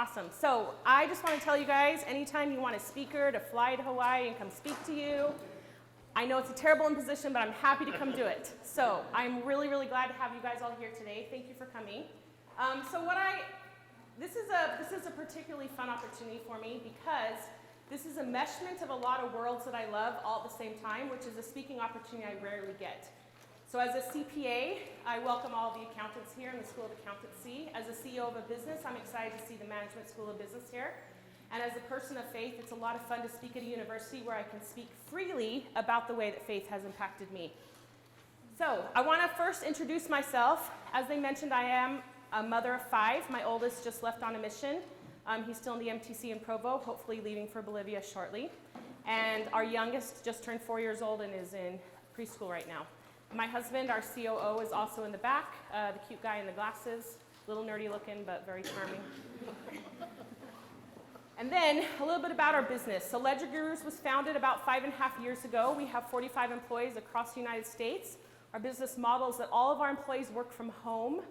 Awesome. So I just want to tell you guys, anytime you want a speaker to fly to Hawaii and come speak to you, I know it's a terrible imposition, but I'm happy to come do it. So I'm really, really glad to have you guys all here today. Thank you for coming. This is a particularly fun opportunity for me because this is a meshment of a lot of worlds that I love all at the same time, which is a speaking opportunity I rarely get. So as a CPA, I welcome all the accountants here in the School of Accountancy. As a CEO of a business, I'm excited to see the Management School of Business here. And as a person of faith, it's a lot of fun to speak at a university where I can speak freely about the way that faith has impacted me. So I want to first introduce myself. As they mentioned, I am a mother of 5. My oldest just left on a mission. He's still in the MTC in Provo, hopefully leaving for Bolivia shortly. And our youngest just turned 4 years old and is in preschool right now. My husband, our COO, is also in the back, the cute guy in the glasses, a little nerdy looking, but very charming. And then a little bit about our business. So Ledger Gurus was founded about 5.5 years ago. We have 45 employees across the United States. Our business model is that all of our employees work from home.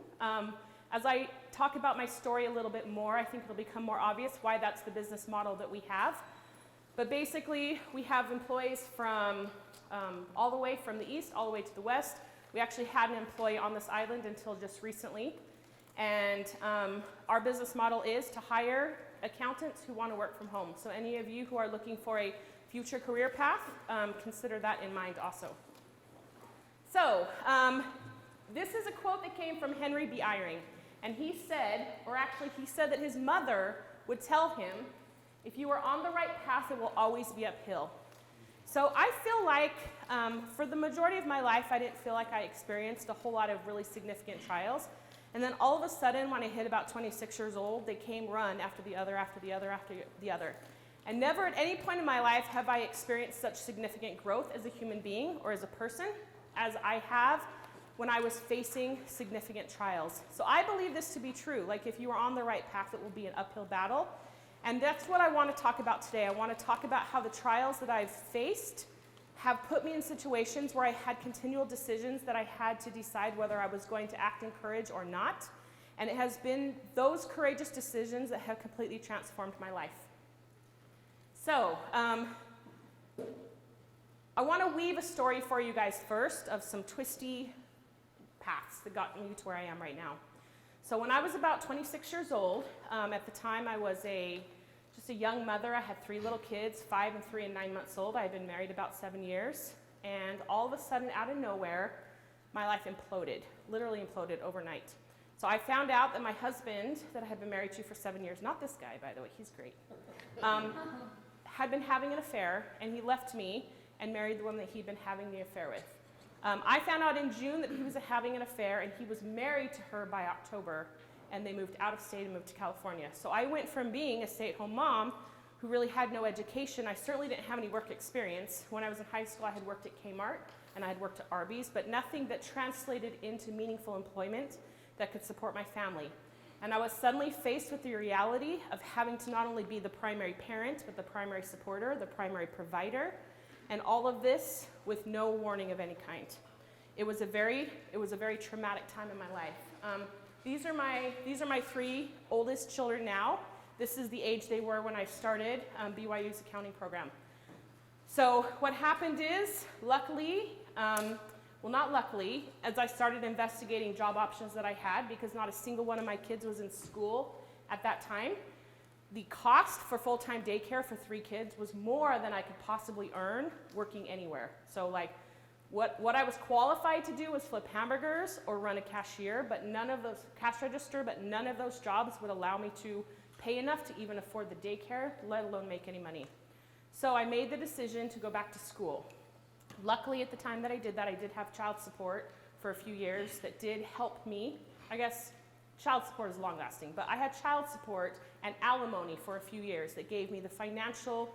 As I talk about my story a little bit more, I think it'll become more obvious why that's the business model that we have. But basically, we have employees from all the way from the east, all the way to the west. We actually had an employee on this island until just recently. And our business model is to hire accountants who want to work from home. So any of you who are looking for a future career path, consider that in mind also. So this is a quote that came from Henry B. Eyring. And he said, or actually he said that his mother would tell him, if you are on the right path, it will always be uphill. So I feel like for the majority of my life, I didn't feel like I experienced a whole lot of really significant trials. And then all of a sudden, when I hit about 26 years old, they came run after the other, after the other, after the other. And never at any point in my life have I experienced such significant growth as a human being or as a person as I have when I was facing significant trials. So I believe this to be true. Like if you are on the right path, it will be an uphill battle. And that's what I want to talk about today. I want to talk about how the trials that I've faced have put me in situations where I had continual decisions that I had to decide whether I was going to act in courage or not. And it has been those courageous decisions that have completely transformed my life. So, I want to weave a story for you guys first of some twisty paths that got me to where I am right now. So when I was about 26 years old, at the time I was just a young mother. I had 3 little kids, 5 and 3 and 9 months old. I had been married about 7 years. And all of a sudden, out of nowhere, my life imploded, literally imploded overnight. So I found out that my husband, that I had been married to for 7 years, not this guy, by the way, he's great, had been having an affair, and he left me and married the woman that he'd been having the affair with. I found out in June that he was having an affair, and he was married to her by October, and they moved out of state and moved to California. So I went from being a stay-at-home mom who really had no education. I certainly didn't have any work experience. When I was in high school, I had worked at Kmart, and I had worked at Arby's, but nothing that translated into meaningful employment that could support my family. And I was suddenly faced with the reality of having to not only be the primary parent, but the primary supporter, the primary provider, and all of this with no warning of any kind. It was a very traumatic time in my life. These are my 3 oldest children now. This is the age they were when I started BYU's accounting program. So what happened is, luckily, not luckily, as I started investigating job options that I had, because not a single one of my kids was in school at that time, the cost for full-time daycare for 3 kids was more than I could possibly earn working anywhere. So like, what I was qualified to do was flip hamburgers or run a cashier, but none of those, cash register, but none of those jobs would allow me to pay enough to even afford the daycare, let alone make any money. So I made the decision to go back to school. Luckily, at the time that I did that, I did have child support for a few years that did help me. I guess child support is long-lasting, but I had child support and alimony for a few years that gave me the financial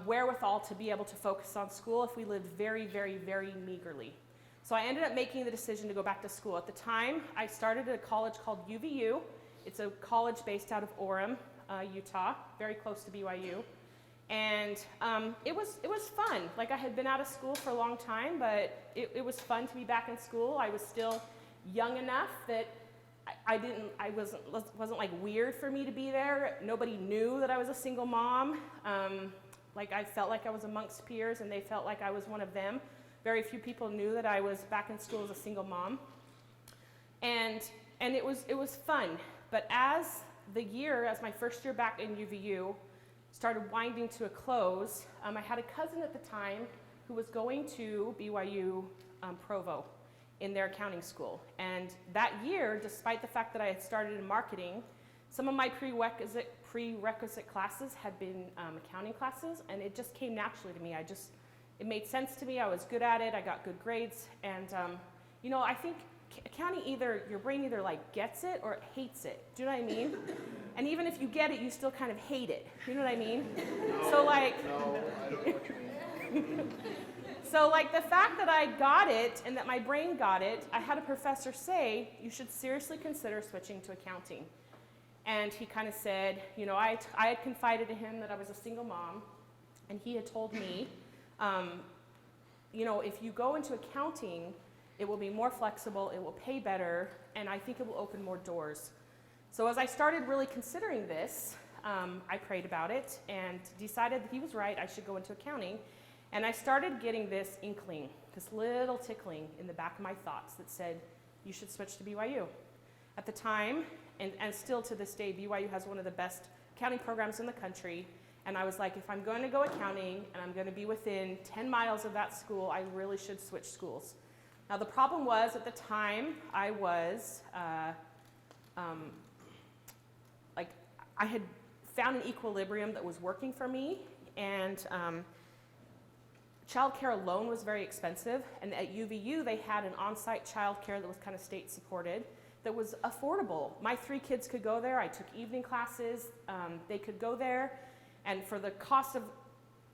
wherewithal to be able to focus on school if we lived very, very, very meagerly. So I ended up making the decision to go back to school. At the time, I started at a college called UVU. It's a college based out of Orem, Utah, very close to BYU. And it was fun. Like, I had been out of school for a long time, but it was fun to be back in school. I was still young enough that wasn't like weird for me to be there. Nobody knew that I was a single mom. Like I felt like I was amongst peers and they felt like I was one of them. Very few people knew that I was back in school as a single mom. And it was fun. But as my first year back in UVU started winding to a close, I had a cousin at the time who was going to BYU Provo in their accounting school. And that year, despite the fact that I had started in marketing, some of my prerequisite classes had been accounting classes, and it just came naturally to me. It made sense to me. I was good at it. I got good grades. And, I think accounting your brain either like gets it or it hates it. Do you know what I mean? And even if you get it, you still kind of hate it. You know what I mean? No, I don't know what you mean. So like the fact that I got it and that my brain got it, I had a professor say, you should seriously consider switching to accounting. And he kind of said, I had confided to him that I was a single mom, and he had told me, if you go into accounting, it will be more flexible, it will pay better, and I think it will open more doors. So as I started really considering this, I prayed about it and decided that he was right, I should go into accounting. And I started getting this inkling, this little tickling in the back of my thoughts that said, you should switch to BYU. At the time, and still to this day, BYU has one of the best accounting programs in the country. And I was like, if I'm going to go accounting and I'm going to be within 10 miles of that school, I really should switch schools. Now the problem was, at the time, I was, I had found an equilibrium that was working for me, and childcare alone was very expensive, and at UVU they had an on-site childcare that was kind of state supported, that was affordable. My 3 kids could go there. I took evening classes. They could go there, and for the cost of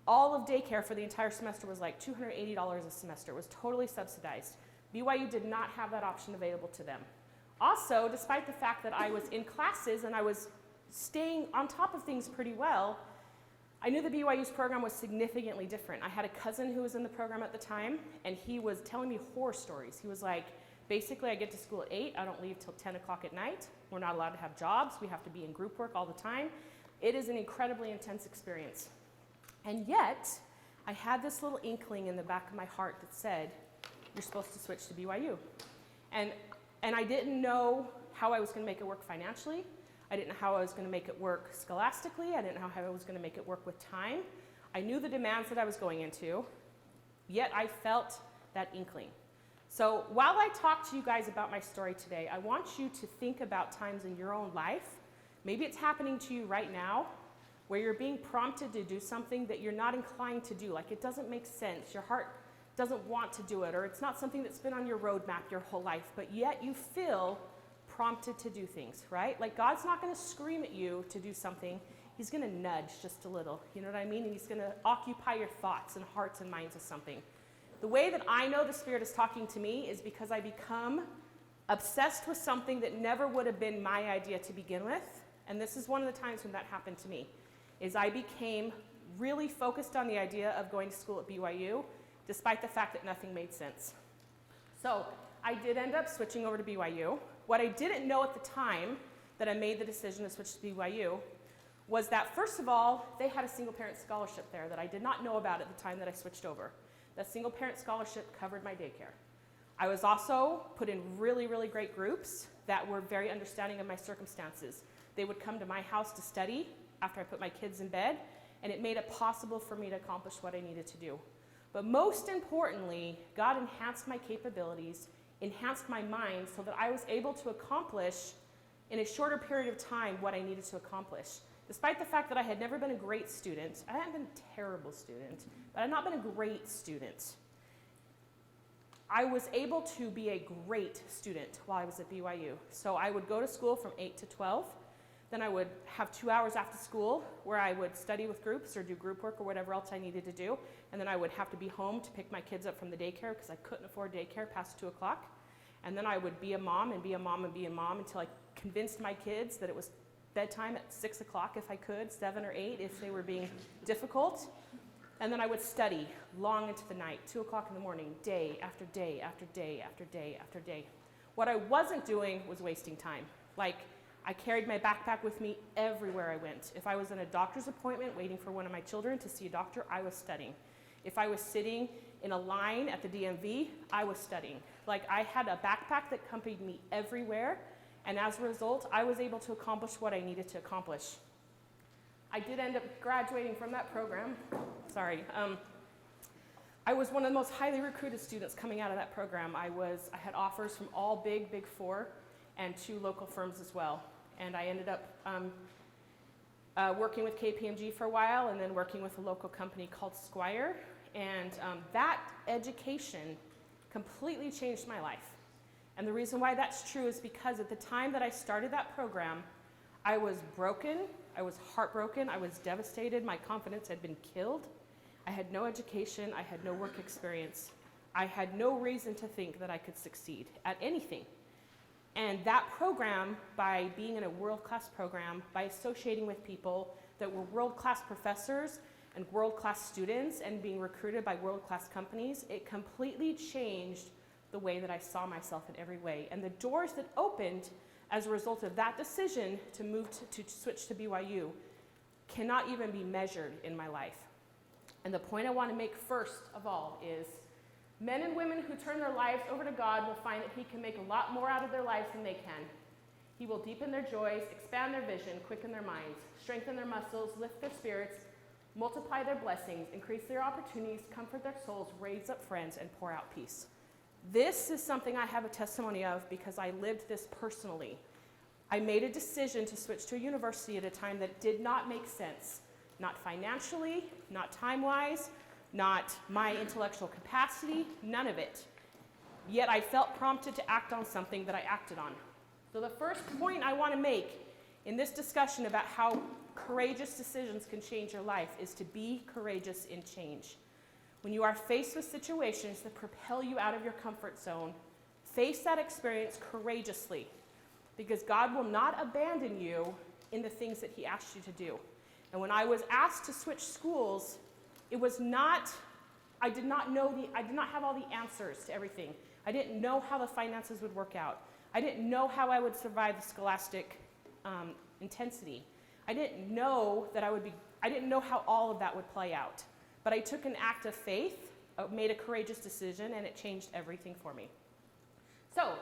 all of daycare for the entire semester was like $280 a semester. It was totally subsidized. BYU did not have that option available to them. Also, despite the fact that I was in classes and I was staying on top of things pretty well, I knew the BYU's program was significantly different. I had a cousin who was in the program at the time, and he was telling me horror stories. He was like, basically, I get to school at 8, I don't leave till 10 o'clock at night. We're not allowed to have jobs. We have to be in group work all the time. It is an incredibly intense experience. And yet, I had this little inkling in the back of my heart that said, you're supposed to switch to BYU. And I didn't know how I was going to make it work financially. I didn't know how I was going to make it work scholastically. I didn't know how I was going to make it work with time. I knew the demands that I was going into, yet I felt that inkling. So while I talk to you guys about my story today, I want you to think about times in your own life, maybe it's happening to you right now, where you're being prompted to do something that you're not inclined to do, like it doesn't make sense, your heart doesn't want to do it, or it's not something that's been on your roadmap your whole life, but yet you feel prompted to do things, right? Like God's not going to scream at you to do something. He's going to nudge just a little, you know what I mean? And he's going to occupy your thoughts and hearts and minds with something. The way that I know the Spirit is talking to me is because I become obsessed with something that never would have been my idea to begin with. And this is one of the times when that happened to me, is I became really focused on the idea of going to school at BYU, despite the fact that nothing made sense. So I did end up switching over to BYU. What I didn't know at the time that I made the decision to switch to BYU was that, first of all, they had a single-parent scholarship there that I did not know about at the time that I switched over. That single-parent scholarship covered my daycare. I was also put in really, really great groups that were very understanding of my circumstances. They would come to my house to study after I put my kids in bed, and it made it possible for me to accomplish what I needed to do. But most importantly, God enhanced my capabilities, enhanced my mind so that I was able to accomplish in a shorter period of time what I needed to accomplish. Despite the fact that I had never been a great student, I hadn't been a terrible student, but I had not been a great student. I was able to be a great student while I was at BYU. So I would go to school from 8 to 12. Then I would have 2 hours after school where I would study with groups or do group work or whatever else I needed to do. And then I would have to be home to pick my kids up from the daycare because I couldn't afford daycare past 2 o'clock. And then I would be a mom and be a mom and be a mom until I convinced my kids that it was bedtime at 6 o'clock if I could, 7 or 8 if they were being difficult. And then I would study long into the night, 2 o'clock in the morning, day after day after day after day after day. What I wasn't doing was wasting time. Like, I carried my backpack with me everywhere I went. If I was in a doctor's appointment waiting for one of my children to see a doctor, I was studying. If I was sitting in a line at the DMV, I was studying. Like, I had a backpack that accompanied me everywhere, and as a result, I was able to accomplish what I needed to accomplish. I did end up graduating from that program. Sorry. I was one of the most highly recruited students coming out of that program. I had offers from all big four and 2 local firms as well. And I ended up working with KPMG for a while and then working with a local company called Squire. And that education completely changed my life. And the reason why that's true is because at the time that I started that program, I was broken, I was heartbroken, I was devastated, my confidence had been killed. I had no education, I had no work experience. I had no reason to think that I could succeed at anything. And that program, by being in a world-class program, by associating with people that were world-class professors and world-class students and being recruited by world-class companies, it completely changed the way that I saw myself in every way. And the doors that opened as a result of that decision to move to switch to BYU cannot even be measured in my life. And the point I want to make first of all is men and women who turn their lives over to God will find that He can make a lot more out of their lives than they can. He will deepen their joys, expand their vision, quicken their minds, strengthen their muscles, lift their spirits, multiply their blessings, increase their opportunities, comfort their souls, raise up friends, and pour out peace. This is something I have a testimony of because I lived this personally. I made a decision to switch to a university at a time that did not make sense. Not financially, not time-wise, not my intellectual capacity, none of it. Yet I felt prompted to act on something that I acted on. So the first point I want to make in this discussion about how courageous decisions can change your life is to be courageous in change. When you are faced with situations that propel you out of your comfort zone, face that experience courageously, because God will not abandon you in the things that He asked you to do. And when I was asked to switch schools, it was not, I did not have all the answers to everything. I didn't know how the finances would work out. I didn't know how I would survive the scholastic intensity. I didn't know how all of that would play out. But I took an act of faith, made a courageous decision, and it changed everything for me. So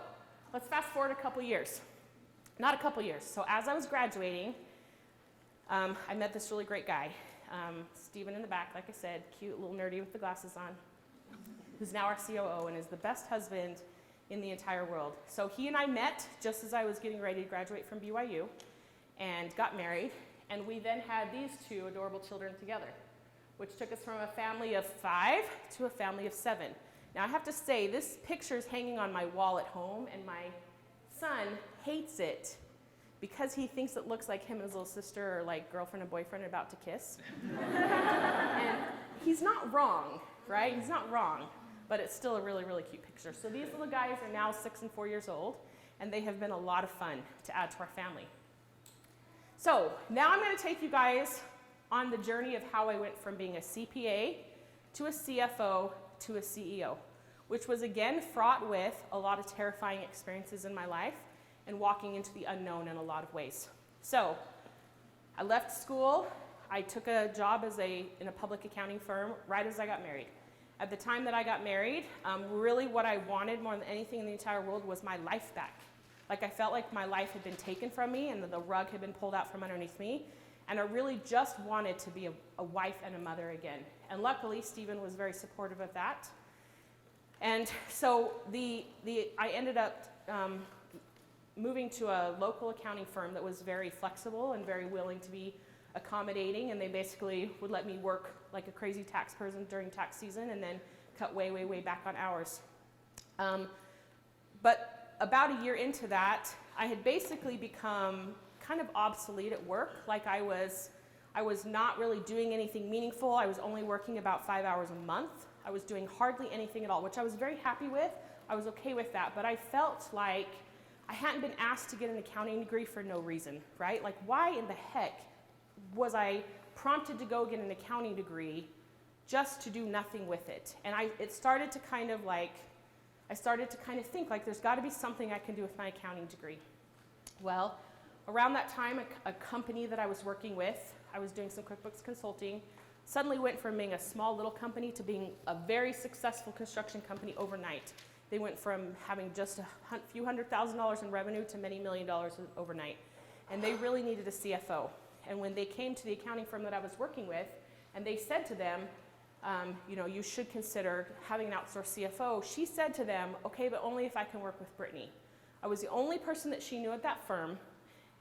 let's fast forward a couple years. Not a couple years. So as I was graduating, I met this really great guy, Steven in the back, like I said, cute, little nerdy with the glasses on, who's now our COO and is the best husband in the entire world. So he and I met just as I was getting ready to graduate from BYU and got married, and we then had these 2 adorable children together, which took us from a family of 5 to a family of 7. Now I have to say, this picture is hanging on my wall at home, and my son hates it because he thinks it looks like him and his little sister are like girlfriend and boyfriend about to kiss. And he's not wrong, right? He's not wrong, but it's still a really, really cute picture. So these little guys are now 6 and 4 years old, and they have been a lot of fun to add to our family. So now I'm going to take you guys on the journey of how I went from being a CPA to a CFO to a CEO, which was again fraught with a lot of terrifying experiences in my life and walking into the unknown in a lot of ways. So I left school. I took a job in a public accounting firm right as I got married. At the time that I got married, really what I wanted more than anything in the entire world was my life back. Like, I felt like my life had been taken from me and the rug had been pulled out from underneath me. And I really just wanted to be a wife and a mother again. And luckily, Stephen was very supportive of that. And so I ended up moving to a local accounting firm that was very flexible and very willing to be accommodating. And they basically would let me work like a crazy tax person during tax season and then cut way, way, way back on hours. But about a year into that, I had basically become kind of obsolete at work. Like I was not really doing anything meaningful. I was only working about 5 hours a month. I was doing hardly anything at all, which I was very happy with. I was okay with that, but I felt like I hadn't been asked to get an accounting degree for no reason, right? Like, why in the heck was I prompted to go get an accounting degree just to do nothing with it? And I started to kind of think like there's got to be something I can do with my accounting degree. Well, around that time, a company that I was working with, I was doing some QuickBooks consulting, suddenly went from being a small little company to being a very successful construction company overnight. They went from having just a few $100,000 in revenue to many $1 million overnight. And they really needed a CFO. And when they came to the accounting firm that I was working with, and they said to them, you should consider having an outsourced CFO, she said to them, okay, but only if I can work with Brittany. I was the only person that she knew at that firm,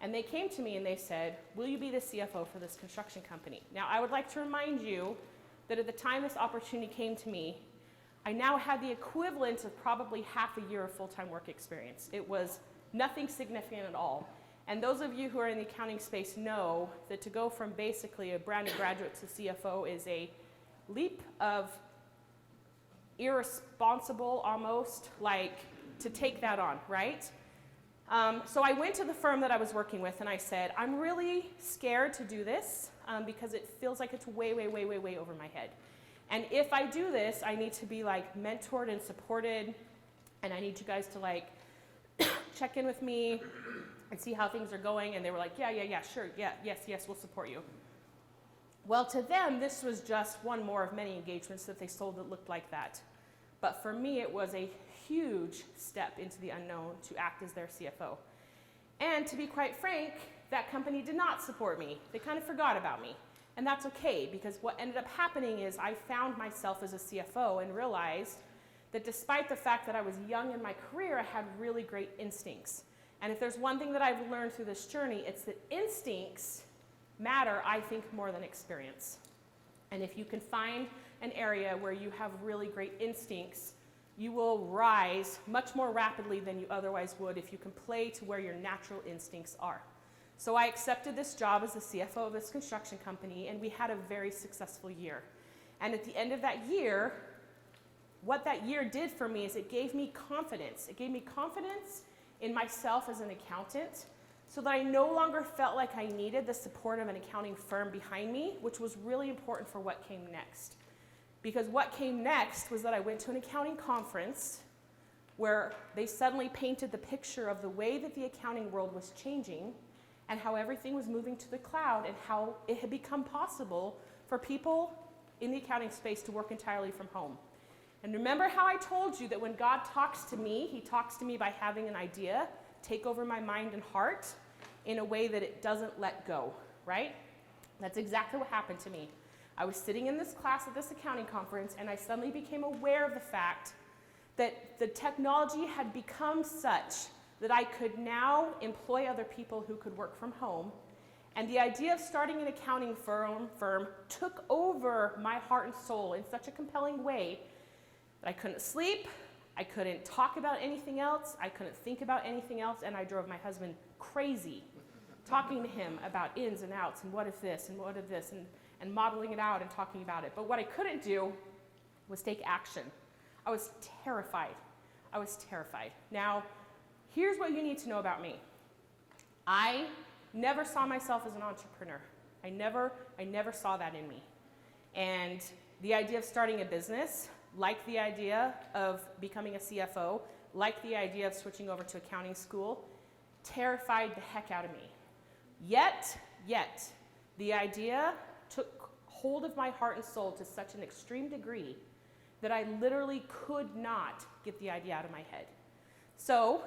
and they came to me and they said, will you be the CFO for this construction company? Now, I would like to remind you that at the time this opportunity came to me, I now had the equivalent of probably half a year of full-time work experience. It was nothing significant at all. And those of you who are in the accounting space know that to go from basically a brand new graduate to CFO is a leap of irresponsible almost, like to take that on, right? So I went to the firm that I was working with and I said, I'm really scared to do this because it feels like it's way, way, way, way, way over my head. And if I do this, I need to be like mentored and supported, and I need you guys to like check in with me and see how things are going. And they were like, yeah, sure, yes, we'll support you. Well, to them, this was just one more of many engagements that they sold that looked like that. But for me, it was a huge step into the unknown to act as their CFO. And to be quite frank, that company did not support me. They kind of forgot about me. And that's okay, because what ended up happening is I found myself as a CFO and realized that despite the fact that I was young in my career, I had really great instincts. And if there's one thing that I've learned through this journey, it's that instincts matter, I think, more than experience. And if you can find an area where you have really great instincts, you will rise much more rapidly than you otherwise would if you can play to where your natural instincts are. So I accepted this job as the CFO of this construction company, and we had a very successful year. And at the end of that year, what that year did for me is it gave me confidence. It gave me confidence in myself as an accountant so that I no longer felt like I needed the support of an accounting firm behind me, which was really important for what came next. Because what came next was that I went to an accounting conference where they suddenly painted the picture of the way that the accounting world was changing and how everything was moving to the cloud and how it had become possible for people in the accounting space to work entirely from home. And remember how I told you that when God talks to me, he talks to me by having an idea take over my mind and heart in a way that it doesn't let go, right? That's exactly what happened to me. I was sitting in this class at this accounting conference, and I suddenly became aware of the fact that the technology had become such that I could now employ other people who could work from home. And the idea of starting an accounting firm took over my heart and soul in such a compelling way that I couldn't sleep, I couldn't talk about anything else, I couldn't think about anything else, and I drove my husband crazy, talking to him about ins and outs and what if this and what if this, and modeling it out and talking about it. But what I couldn't do was take action. I was terrified. Now, here's what you need to know about me. I never saw myself as an entrepreneur. I never saw that in me. And the idea of starting a business, like the idea of becoming a CFO, like the idea of switching over to accounting school, terrified the heck out of me. Yet, the idea took hold of my heart and soul to such an extreme degree that I literally could not get the idea out of my head. So,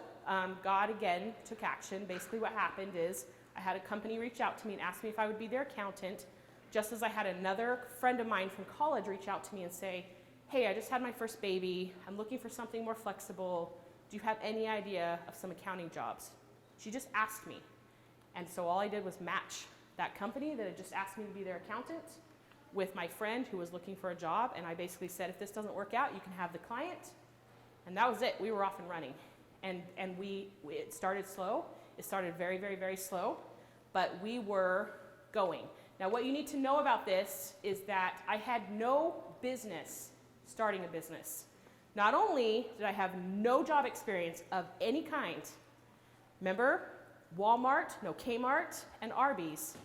God again took action. Basically what happened is I had a company reach out to me and ask me if I would be their accountant, just as I had another friend of mine from college reach out to me and say, hey, I just had my first baby. I'm looking for something more flexible. Do you have any idea of some accounting jobs? She just asked me. And so all I did was match that company that had just asked me to be their accountant with my friend who was looking for a job. And I basically said, if this doesn't work out, you can have the client. And that was it. We were off and running. And it started slow. It started very, very, very slow. But we were going. Now, what you need to know about this is that I had no business starting a business. Not only did I have no job experience of any kind, remember, Walmart, no Kmart, and Arby's,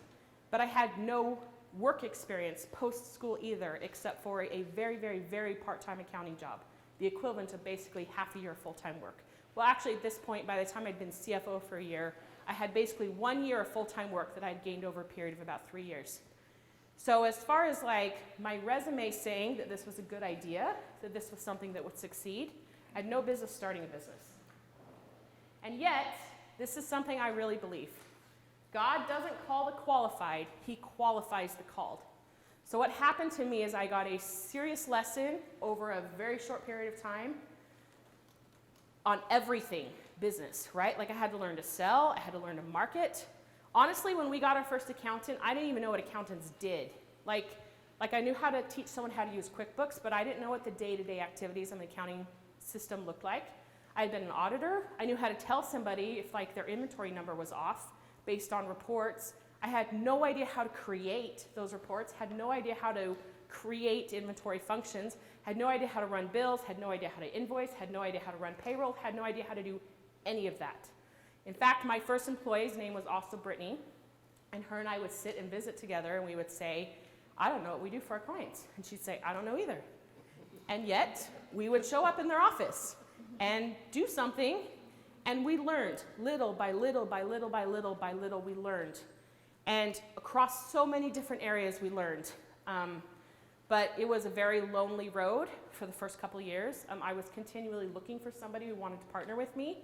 but I had no work experience post-school either, except for a very, very, very part-time accounting job, the equivalent of basically half a year of full-time work. Well, actually, at this point, by the time I'd been CFO for a year, I had basically 1 year of full-time work that I'd gained over a period of about 3 years. So as far as like my resume saying that this was a good idea, that this was something that would succeed, I had no business starting a business. And yet, this is something I really believe. God doesn't call the qualified, he qualifies the called. So what happened to me is I got a serious lesson over a very short period of time on everything business, right? Like I had to learn to sell, I had to learn to market. Honestly, when we got our first accountant, I didn't even know what accountants did. Like I knew how to teach someone how to use QuickBooks, but I didn't know what the day-to-day activities in the accounting system looked like. I had been an auditor. I knew how to tell somebody if like their inventory number was off based on reports. I had no idea how to create those reports, had no idea how to create inventory functions, had no idea how to run bills, had no idea how to invoice, had no idea how to run payroll, had no idea how to do any of that. In fact, my first employee's name was also Brittany, and her and I would sit and visit together, and we would say, I don't know what we do for our clients. And she'd say, I don't know either. And yet, we would show up in their office and do something, and we learned little by little by little by little by little, we learned. And across so many different areas, we learned. But it was a very lonely road for the first couple of years. I was continually looking for somebody who wanted to partner with me.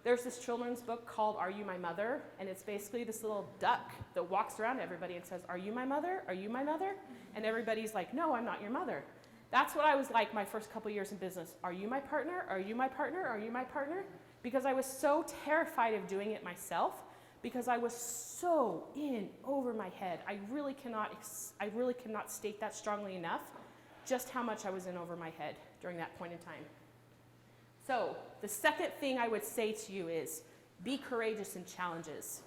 There's this children's book called Are You My Mother? And it's basically this little duck that walks around everybody and says, are you my mother? Are you my mother? And everybody's like, no, I'm not your mother. That's what I was like my first couple years in business. Are you my partner? Are you my partner? Are you my partner? Because I was so terrified of doing it myself, because I was so in over my head. I really cannot state that strongly enough, just how much I was in over my head during that point in time. So the second thing I would say to you is be courageous in challenges,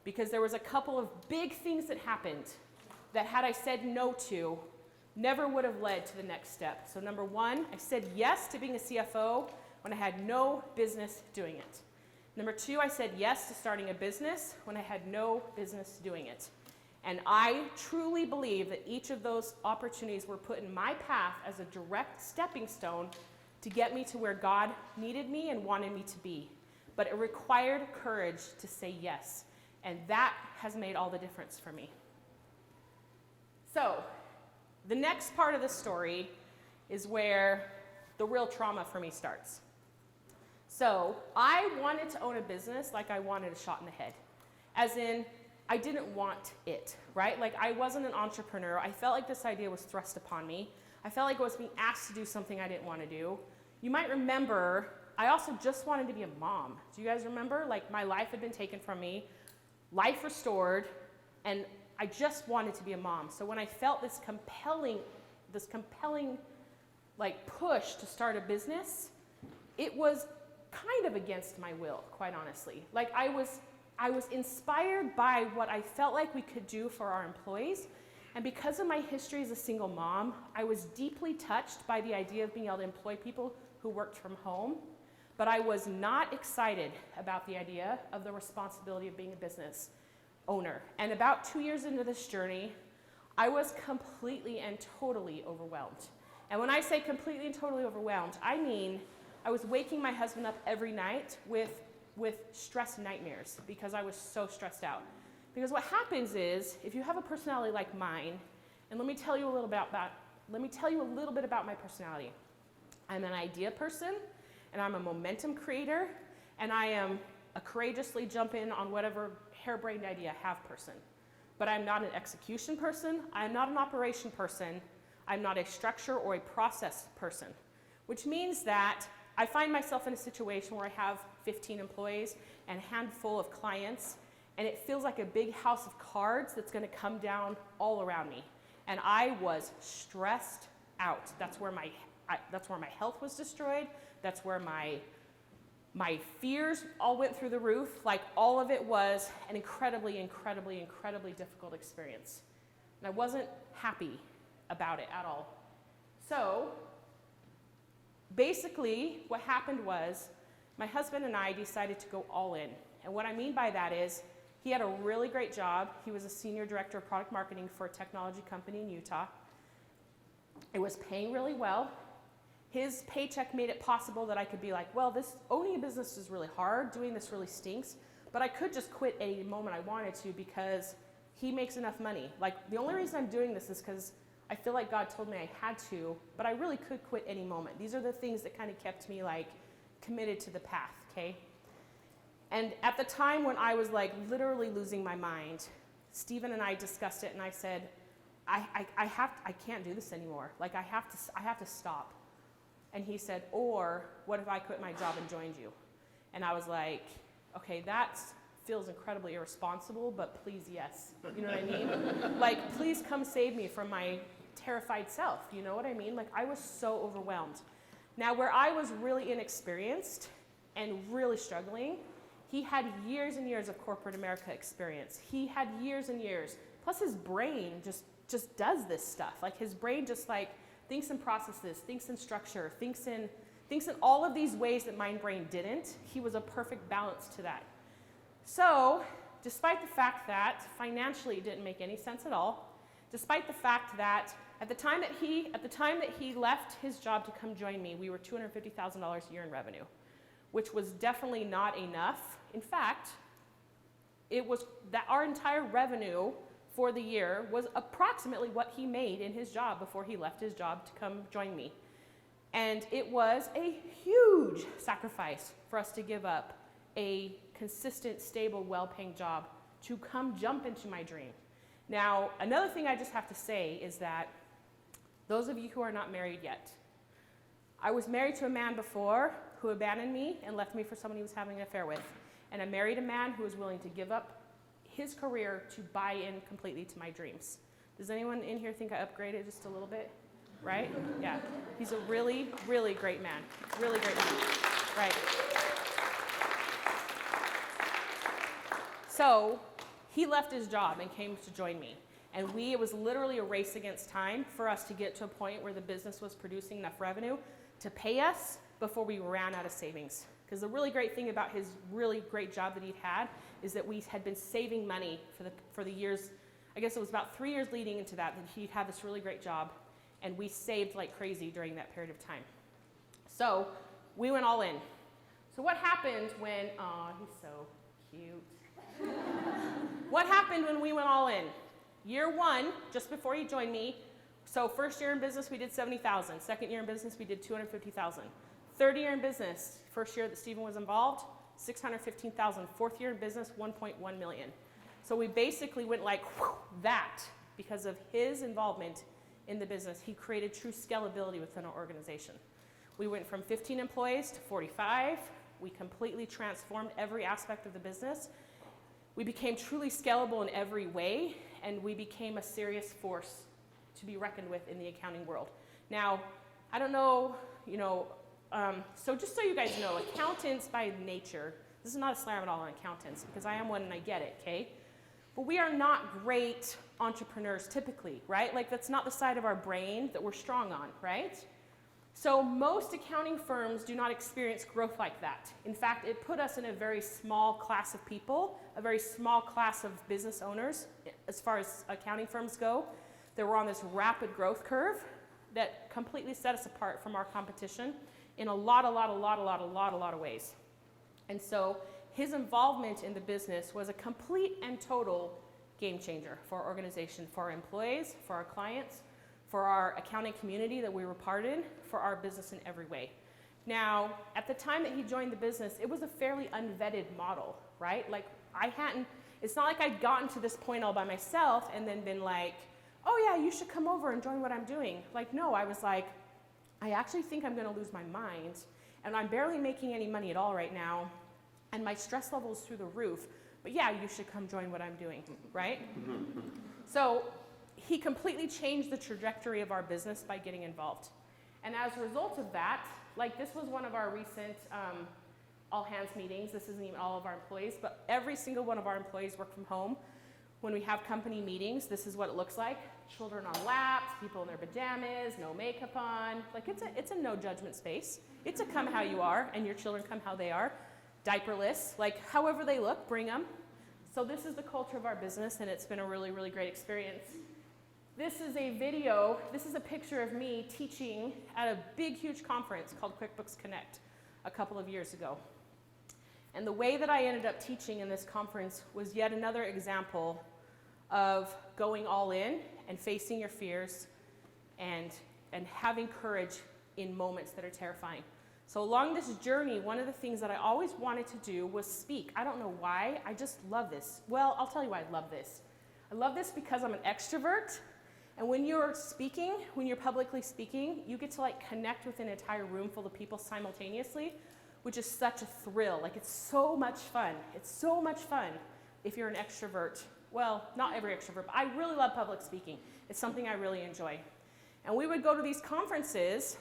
because there was a couple of big things that happened that had I said no to, never would have led to the next step. So number one, I said yes to being a CFO when I had no business doing it. Number two, I said yes to starting a business when I had no business doing it. And I truly believe that each of those opportunities were put in my path as a direct stepping stone to get me to where God needed me and wanted me to be. But it required courage to say yes. And that has made all the difference for me. So, the next part of the story is where the real trauma for me starts. So, I wanted to own a business like I wanted a shot in the head. As in, I didn't want it, right? Like, I wasn't an entrepreneur. I felt like this idea was thrust upon me. I felt like I was being asked to do something I didn't want to do. You might remember, I also just wanted to be a mom. Do you guys remember? Like, my life had been taken from me, life restored, and I just wanted to be a mom. So when I felt this compelling like push to start a business, it was kind of against my will, quite honestly. Like I was inspired by what I felt like we could do for our employees. And because of my history as a single mom, I was deeply touched by the idea of being able to employ people who worked from home. But I was not excited about the idea of the responsibility of being a business owner. And about 2 years into this journey, I was completely and totally overwhelmed. And when I say completely and totally overwhelmed, I mean I was waking my husband up every night with stress nightmares because I was so stressed out. Because what happens is, if you have a personality like mine, and let me tell you a little bit about my personality. I'm an idea person, and I'm a momentum creator, and I am a courageously jump in on whatever harebrained idea I have person. But I'm not an execution person, I'm not an operation person, I'm not a structure or a process person. Which means that I find myself in a situation where I have 15 employees and a handful of clients, and it feels like a big house of cards that's going to come down all around me. And I was stressed out. That's where my health was destroyed. That's where my fears all went through the roof. Like, all of it was an incredibly, incredibly, incredibly difficult experience. And I wasn't happy about it at all. So, basically, what happened was my husband and I decided to go all in. And what I mean by that is, he had a really great job. He was a senior director of product marketing for a technology company in Utah. It was paying really well. His paycheck made it possible that I could be like, well, owning a business is really hard. Doing this really stinks. But I could just quit any moment I wanted to because he makes enough money. Like, the only reason I'm doing this is because I feel like God told me I had to, but I really could quit any moment. These are the things that kind of kept me, like, committed to the path, okay? And at the time when I was, like, literally losing my mind, Stephen and I discussed it, and I said, I can't do this anymore. Like, I have to stop. And he said, or what if I quit my job and joined you? And I was like, okay, that feels incredibly irresponsible, but please, yes. You know what I mean? Like, please come save me from my terrified self. You know what I mean? Like, I was so overwhelmed. Now, where I was really inexperienced and really struggling, he had years and years of corporate America experience. He had years and years. Plus, his brain just does this stuff. Like, his brain just, like, thinks in processes, thinks in structure, thinks in all of these ways that my brain didn't. He was a perfect balance to that. So, despite the fact that financially it didn't make any sense at all, despite the fact that at the time that he left his job to come join me, we were $250,000 a year in revenue, which was definitely not enough. In fact, it was that our entire revenue for the year was approximately what he made in his job before he left his job to come join me. And it was a huge sacrifice for us to give up a consistent, stable, well-paying job to come jump into my dream. Now, another thing I just have to say is that those of you who are not married yet, I was married to a man before who abandoned me and left me for someone he was having an affair with. And I married a man who was willing to give up his career to buy in completely to my dreams. Does anyone in here think I upgraded just a little bit? Right? Yeah. He's a really, really great man. Really great man. Right. So he left his job and came to join me. And it was literally a race against time for us to get to a point where the business was producing enough revenue to pay us before we ran out of savings. Because the really great thing about his really great job that he'd had is that we had been saving money for the years, I guess it was about 3 years leading into that he'd had this really great job, and we saved like crazy during that period of time. So we went all in. So what happened when, he's so cute. What happened when we went all in? Year one, just before he joined me, so first year in business we did $70,000. Second year in business we did $250,000. Third year in business, first year that Stephen was involved, $615,000. Fourth year in business, $1.1 million. So we basically went like that because of his involvement in the business. He created true scalability within our organization. We went from 15 employees to 45. We completely transformed every aspect of the business. We became truly scalable in every way, and we became a serious force to be reckoned with in the accounting world. Now, I don't know, so just so you guys know, accountants by nature, this is not a slam at all on accountants, because I am one and I get it, okay? But we are not great entrepreneurs typically, right? Like, that's not the side of our brain that we're strong on, right? So most accounting firms do not experience growth like that. In fact, it put us in a very small class of people, a very small class of business owners, as far as accounting firms go, that were on this rapid growth curve that completely set us apart from our competition in a lot of ways. And so his involvement in the business was a complete and total game changer for our organization, for our employees, for our clients, for our accounting community that we were part in, for our business in every way. Now, at the time that he joined the business, it was a fairly unvetted model, right? Like, it's not like I'd gotten to this point all by myself and then been like, oh yeah, you should come over and join what I'm doing. Like, no, I was like, I actually think I'm gonna lose my mind, and I'm barely making any money at all right now, and my stress level is through the roof, but yeah, you should come join what I'm doing, right? So he completely changed the trajectory of our business by getting involved. And as a result of that, like, this was one of our recent all hands meetings. This isn't even all of our employees, but every single one of our employees work from home. When we have company meetings, this is what it looks like. Children on laps, people in their pajamas, no makeup on. Like, it's a no judgment space. It's a come how you are, and your children come how they are. Diaperless, like, however they look, bring them. So this is the culture of our business, and it's been a really, really great experience. This is a picture of me teaching at a big, huge conference called QuickBooks Connect a couple of years ago. And the way that I ended up teaching in this conference was yet another example of going all in and facing your fears and having courage in moments that are terrifying. So along this journey, one of the things that I always wanted to do was speak. I don't know why, I just love this. Well, I'll tell you why I love this. I love this because I'm an extrovert, and when you're speaking, when you're publicly speaking, you get to like connect with an entire room full of people simultaneously, which is such a thrill. Like, it's so much fun. It's so much fun if you're an extrovert. Well, not every extrovert, but I really love public speaking. It's something I really enjoy. And we would go to these conferences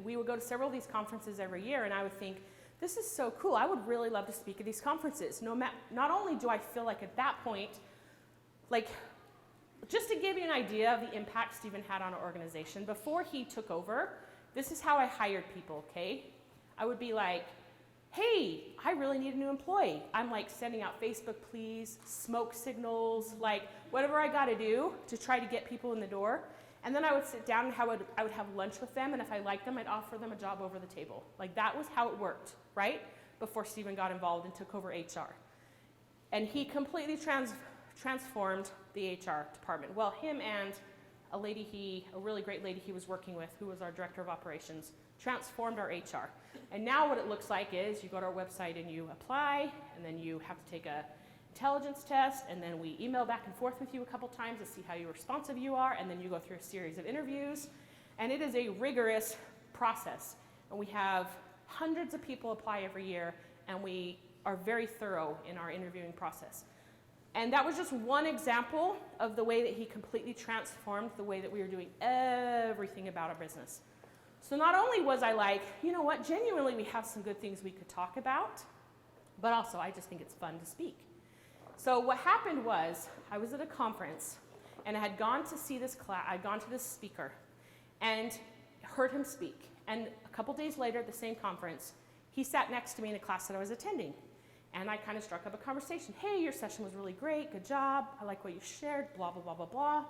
we would go to several of these conferences every year, and I would think, this is so cool. I would really love to speak at these conferences. Not only do I feel like at that point, like, just to give you an idea of the impact Stephen had on our organization, before he took over, this is how I hired people, okay? I would be like, hey, I really need a new employee. I'm like sending out Facebook please, smoke signals, like whatever I gotta do to try to get people in the door. And then I would sit down and I would have lunch with them, and if I liked them, I'd offer them a job over the table. Like, that was how it worked, right? Before Stephen got involved and took over HR. And he completely transformed the HR department. Well, him and a really great lady he was working with, who was our director of operations, transformed our HR. And now what it looks like is you go to our website and you apply, and then you have to take a intelligence test, and then we email back and forth with you a couple times to see how responsive you are, and then you go through a series of interviews. And it is a rigorous process. And we have hundreds of people apply every year, and we are very thorough in our interviewing process. And that was just one example of the way that he completely transformed the way that we were doing everything about our business. So not only was I like, you know what, genuinely we have some good things we could talk about, but also I just think it's fun to speak. So what happened was, I was at a conference, and I had gone to see this class, I'd gone to this speaker, and heard him speak. And a couple days later at the same conference, he sat next to me in a class that I was attending. And I kind of struck up a conversation. Hey, your session was really great, good job, I like what you shared, blah, blah, blah, blah, blah.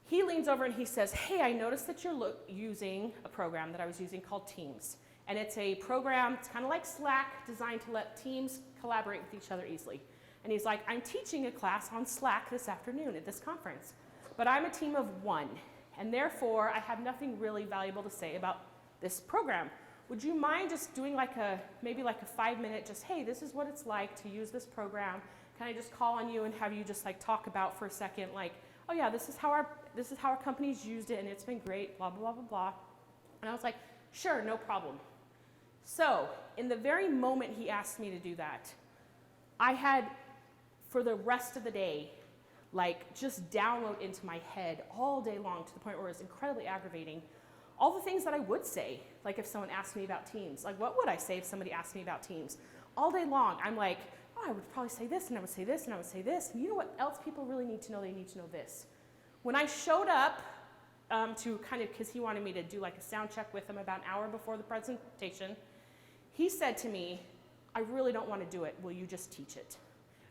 He leans over and he says, hey, I noticed that you're using a program that I was using called Teams. And it's a program, it's kind of like Slack, designed to let teams collaborate with each other easily. And he's like, I'm teaching a class on Slack this afternoon at this conference, but I'm a team of one, and therefore I have nothing really valuable to say about this program. Would you mind just doing maybe like a 5-minute, just, hey, this is what it's like to use this program. Can I just call on you and have you just like talk about for a second, like, oh yeah, this is how our company's used it and it's been great, blah, blah, blah, blah, blah. And I was like, sure, no problem. So in the very moment he asked me to do that, I had, for the rest of the day, like just download into my head all day long to the point where it was incredibly aggravating, all the things that I would say, like if someone asked me about Teams. Like, what would I say if somebody asked me about Teams? All day long, I'm like, oh, I would probably say this, and I would say this, and I would say this. And you know what else people really need to know? They need to know this. When I showed up to kind of, because he wanted me to do like a sound check with him about an hour before the presentation, he said to me, I really don't want to do it. Will you just teach it?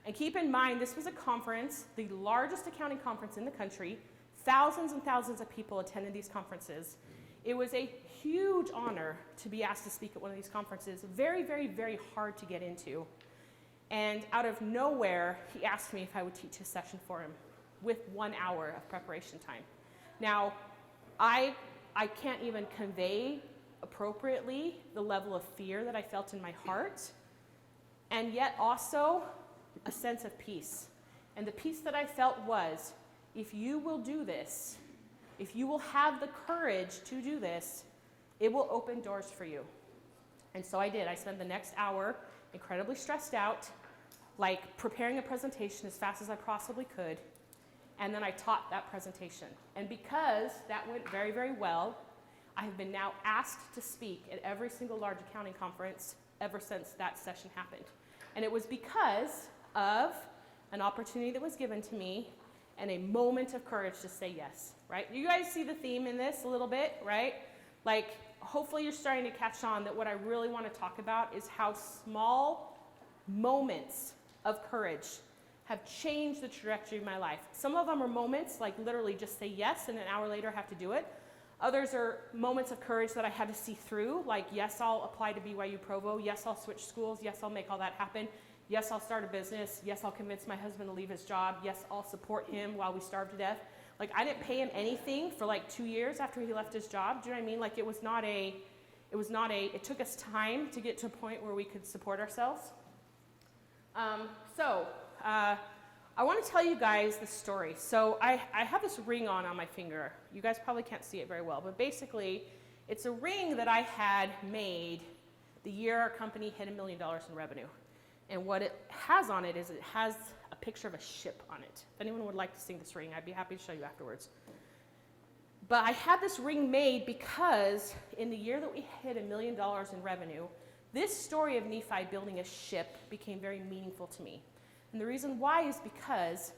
And keep in mind, this was a conference, the largest accounting conference in the country. Thousands and thousands of people attended these conferences. It was a huge honor to be asked to speak at one of these conferences. Very, very, very hard to get into. And out of nowhere, he asked me if I would teach his session for him with 1 hour of preparation time. Now, I can't even convey appropriately the level of fear that I felt in my heart, and yet also a sense of peace. And the peace that I felt was, if you will do this, if you will have the courage to do this, it will open doors for you. And so I did. I spent the next hour incredibly stressed out, like preparing a presentation as fast as I possibly could, and then I taught that presentation. And because that went very, very well, I have been now asked to speak at every single large accounting conference ever since that session happened. And it was because of an opportunity that was given to me and a moment of courage to say yes, right? You guys see the theme in this a little bit, right? Like, hopefully you're starting to catch on that what I really want to talk about is how small moments of courage have changed the trajectory of my life. Some of them are moments, like literally just say yes and an hour later have to do it. Others are moments of courage that I had to see through, like, yes, I'll apply to BYU Provo. Yes, I'll switch schools. Yes, I'll make all that happen. Yes, I'll start a business. Yes, I'll convince my husband to leave his job. Yes, I'll support him while we starve to death. Like, I didn't pay him anything for like 2 years after he left his job. Do you know what I mean? Like, it took us time to get to a point where we could support ourselves. I want to tell you guys this story. So I have this ring on my finger. You guys probably can't see it very well, but basically it's a ring that I had made the year our company hit $1 million in revenue. And what it has on it is it has a picture of a ship on it. If anyone would like to see this ring, I'd be happy to show you afterwards. But I had this ring made because in the year that we hit $1 million in revenue, this story of Nephi building a ship became very meaningful to me. And the reason why is because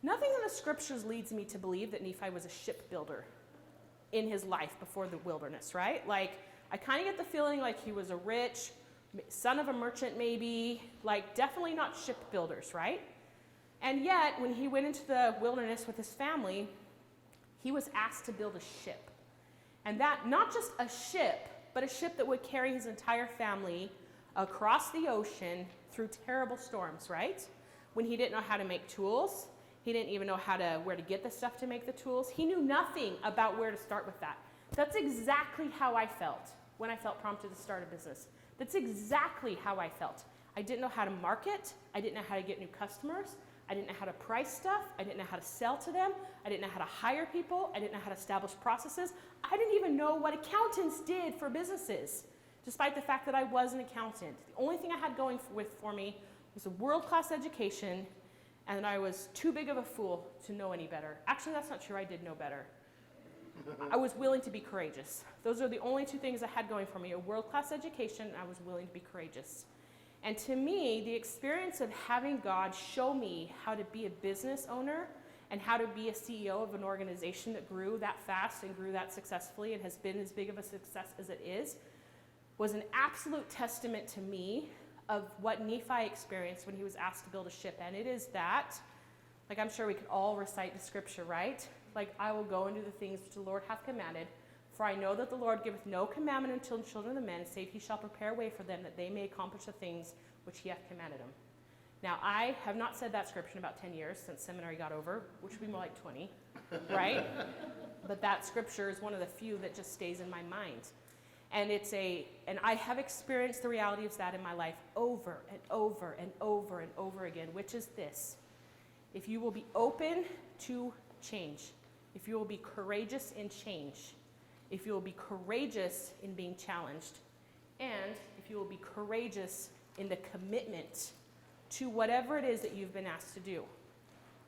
nothing in the scriptures leads me to believe that Nephi was a shipbuilder in his life before the wilderness, right? Like, I kind of get the feeling like he was a rich son of a merchant maybe, like definitely not shipbuilders, right? And yet, when he went into the wilderness with his family, he was asked to build a ship. And that, not just a ship, but a ship that would carry his entire family across the ocean through terrible storms, right? When he didn't know how to make tools, he didn't even know where to get the stuff to make the tools. He knew nothing about where to start with that. That's exactly how I felt when I felt prompted to start a business. That's exactly how I felt. I didn't know how to market. I didn't know how to get new customers. I didn't know how to price stuff. I didn't know how to sell to them. I didn't know how to hire people. I didn't know how to establish processes. I didn't even know what accountants did for businesses, despite the fact that I was an accountant. The only thing I had going for me was a world-class education, and I was too big of a fool to know any better. Actually, that's not true. I did know better. I was willing to be courageous. Those are the only two things I had going for me, a world-class education, and I was willing to be courageous. And to me, the experience of having God show me how to be a business owner and how to be a CEO of an organization that grew that fast and grew that successfully and has been as big of a success as it is, was an absolute testament to me of what Nephi experienced when he was asked to build a ship. And it is that, like, I'm sure we could all recite the scripture, right? Like, I will go and do the things which the Lord hath commanded, for I know that the Lord giveth no commandment unto the children of men, save he shall prepare a way for them, that they may accomplish the things which he hath commanded them. Now, I have not said that scripture in about 10 years since seminary got over, which would be more like 20, right? But that scripture is one of the few that just stays in my mind. And and I have experienced the reality of that in my life over and over and over and over again, which is this: if you will be open to change, if you will be courageous in change, if you will be courageous in being challenged, and if you will be courageous in the commitment to whatever it is that you've been asked to do,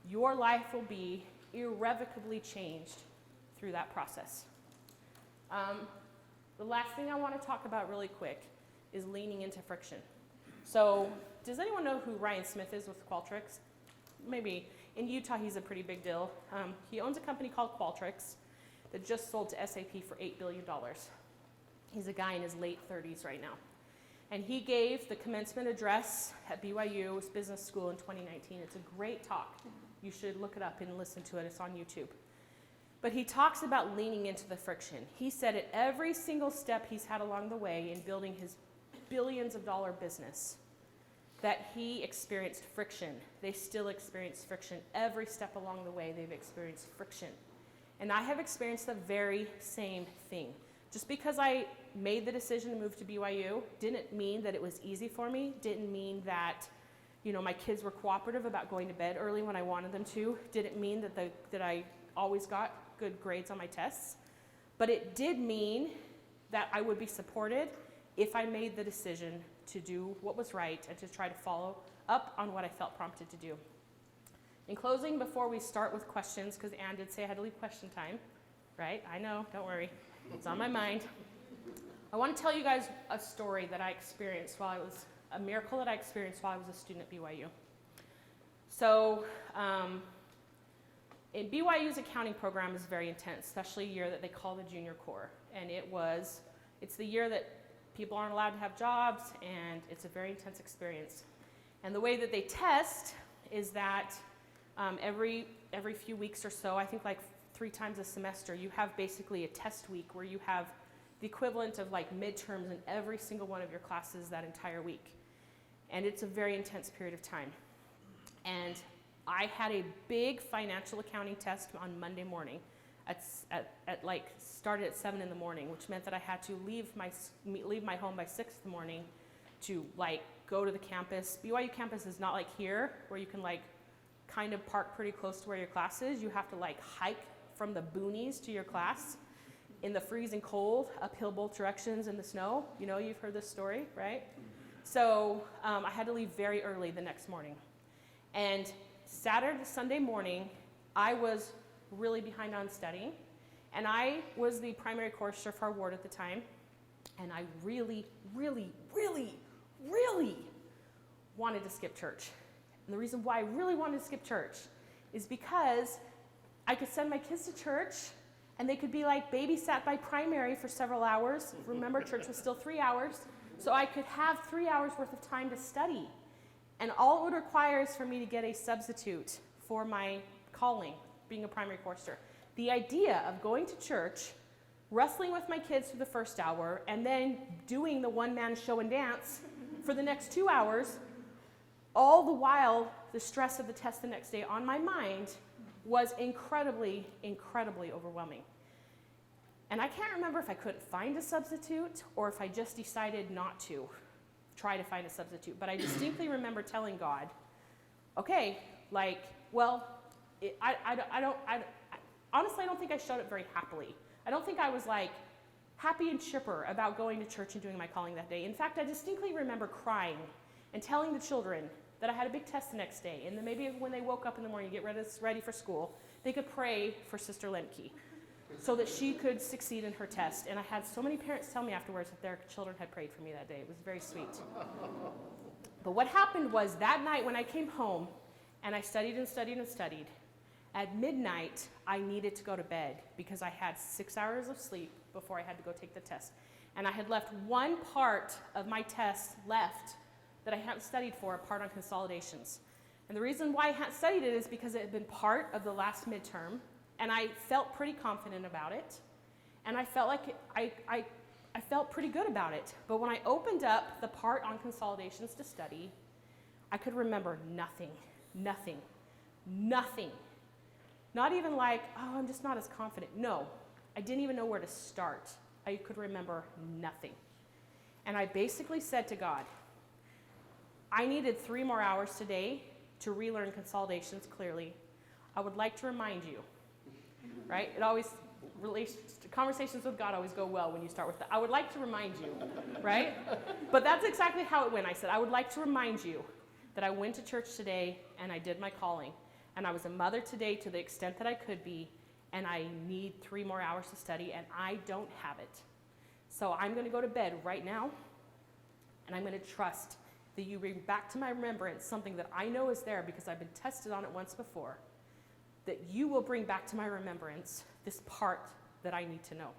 your life will be irrevocably changed through that process. The last thing I want to talk about really quick is leaning into friction. So, does anyone know who Ryan Smith is with Qualtrics? Maybe. In Utah, he's a pretty big deal. He owns a company called Qualtrics that just sold to SAP for $8 billion. He's a guy in his late 30s right now. And he gave the commencement address at BYU's business school in 2019. It's a great talk. You should look it up and listen to it. It's on YouTube. But he talks about leaning into the friction. He said at every single step he's had along the way in building his billions of dollar business, that he experienced friction. They still experience friction. Every step along the way, they've experienced friction. And I have experienced the very same thing. Just because I made the decision to move to BYU didn't mean that it was easy for me, didn't mean that, my kids were cooperative about going to bed early when I wanted them to, didn't mean that I always got good grades on my tests, but it did mean that I would be supported if I made the decision to do what was right and to try to follow up on what I felt prompted to do. In closing, before we start with questions, because Ann did say I had to leave question time, right? I know, don't worry. It's on my mind. I want to tell you guys a story that I experienced a miracle that I experienced while I was a student at BYU. So, in BYU's accounting program is very intense, especially a year that they call the junior core. And it's the year that people aren't allowed to have jobs, and it's a very intense experience. And the way that they test is that every few weeks or so, I think like 3 times a semester, you have basically a test week where you have the equivalent of like midterms in every single one of your classes that entire week. And it's a very intense period of time. And I had a big financial accounting test on Monday morning started at 7 in the morning, which meant that I had to leave my home by 6 in the morning to like go to the campus. BYU campus is not like here where you can like kind of park pretty close to where your class is. You have to like hike from the boonies to your class in the freezing cold, uphill both directions in the snow. You know, you've heard this story, right? So I had to leave very early the next morning. And Sunday morning, I was really behind on studying. And I was the primary chorister for our ward at the time. And I really, really, really, really wanted to skip church. And the reason why I really wanted to skip church is because I could send my kids to church and they could be like babysat by primary for several hours. Remember, church was still 3 hours. So I could have 3 hours worth of time to study. And all it would require is for me to get a substitute for my calling, being a primary chorister. The idea of going to church, wrestling with my kids for the first hour, and then doing the one-man show and dance for the next 2 hours, all the while the stress of the test the next day on my mind was incredibly, incredibly overwhelming. And I can't remember if I couldn't find a substitute or if I just decided not to try to find a substitute. But I distinctly remember telling God, okay, like, well, honestly, I don't think I showed up very happily. I don't think I was like happy and chipper about going to church and doing my calling that day. In fact, I distinctly remember crying and telling the children that I had a big test the next day, and then maybe when they woke up in the morning to get ready for school, they could pray for Sister Lemke so that she could succeed in her test. And I had so many parents tell me afterwards that their children had prayed for me that day. It was very sweet. But what happened was that night when I came home and I studied and studied and studied, at midnight I needed to go to bed because I had 6 hours of sleep before I had to go take the test. And I had left one part of my test left that I hadn't studied for, a part on consolidations. And the reason why I hadn't studied it is because it had been part of the last midterm, and I felt pretty confident about it, and I felt like I felt pretty good about it. But when I opened up the part on consolidations to study, I could remember nothing. Not even like, oh, I'm just not as confident. No, I didn't even know where to start. I could remember nothing. And I basically said to God, I needed 3 more hours today to relearn consolidations clearly. I would like to remind you, right? Conversations with God always go well when you start with that. I would like to remind you, right? But that's exactly how it went. I said, I would like to remind you that I went to church today and I did my calling. And I was a mother today to the extent that I could be, and I need 3 more hours to study, and I don't have it. So I'm going to go to bed right now, and I'm going to trust that you bring back to my remembrance something that I know is there because I've been tested on it once before, that you will bring back to my remembrance this part that I need to know.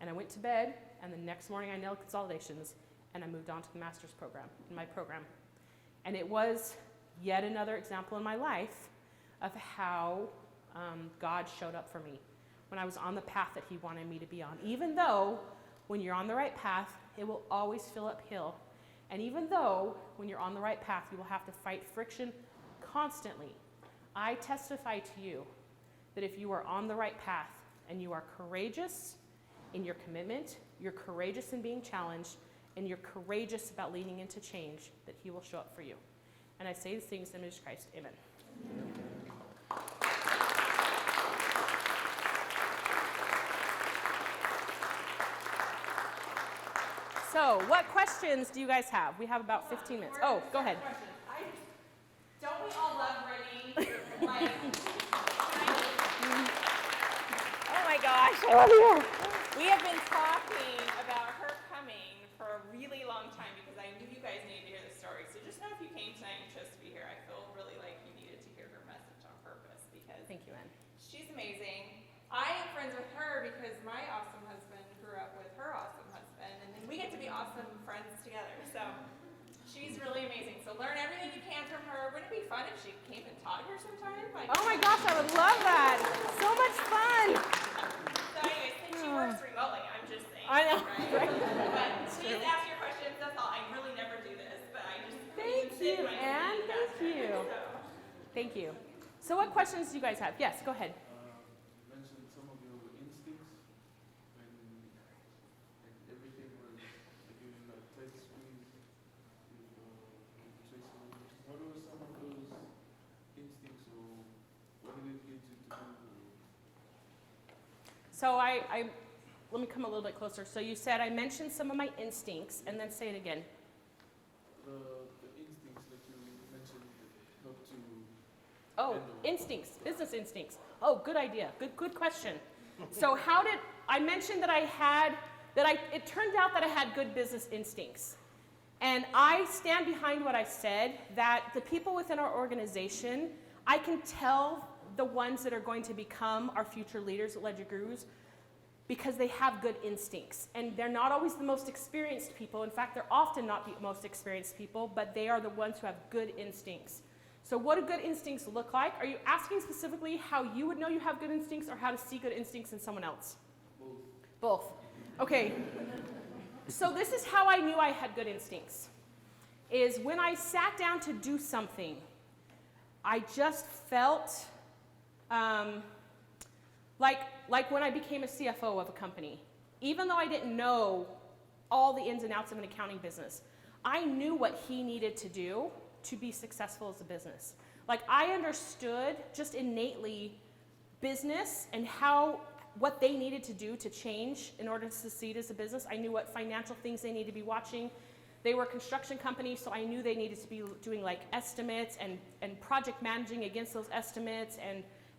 And I went to bed, and the next morning I nailed consolidations, and I moved on to the master's program, in my program. And it was yet another example in my life of how God showed up for me when I was on the path that he wanted me to be on. Even though when you're on the right path, it will always feel uphill. And even though when you're on the right path, you will have to fight friction constantly, I testify to you that if you are on the right path and you are courageous in your commitment, you're courageous in being challenged, and you're courageous about leaning into change, that he will show up for you. And I say these things in the name of Christ. Amen. So, what questions do you guys have? We have about 15 minutes. Oh, go ahead. Don't we all love Brittany? Oh my gosh, I love you. We have been talking about her coming for a really long time because I knew you guys needed to hear this story. So just know if you came tonight and chose to be here, I feel really like you needed to hear her message on purpose because Thank you, Ann. she's amazing. I am friends with her because my awesome husband grew up with her awesome husband, and then we get to be awesome friends together. So she's really amazing. So learn everything you can from her. Wouldn't it be fun if she came and taught here sometime? Oh my gosh, I would love that. So much fun. right? But please ask your questions, that's all. I really never do this, but I just Thank you, Anne. Thank you. Thank you. So what questions do you guys have? Yes, go ahead. Mentioned some of your instincts when like, everything was like you in a tight squeeze with Tracy. What were some of those instincts, or what did it get you to do? So let me come a little bit closer. So you said I mentioned some of my instincts, and then say it again. The instincts that you mentioned that help to Oh, instincts, business instincts. Oh, good idea. Good question. So how did I mentioned that it turned out that I had good business instincts. And I stand behind what I said, that the people within our organization, I can tell the ones that are going to become our future leaders at Ledger Gurus because they have good instincts. And they're not always the most experienced people. In fact, they're often not the most experienced people, but they are the ones who have good instincts. So what do good instincts look like? Are you asking specifically how you would know you have good instincts or how to see good instincts in someone else? Both. Okay. So this is how I knew I had good instincts, is when I sat down to do something, I just felt like when I became a CFO of a company. Even though I didn't know all the ins and outs of an accounting business, I knew what he needed to do to be successful as a business. Like I understood just innately business and what they needed to do to change in order to succeed as a business. I knew what financial things they needed to be watching. They were a construction company, so I knew they needed to be doing like estimates and project managing against those estimates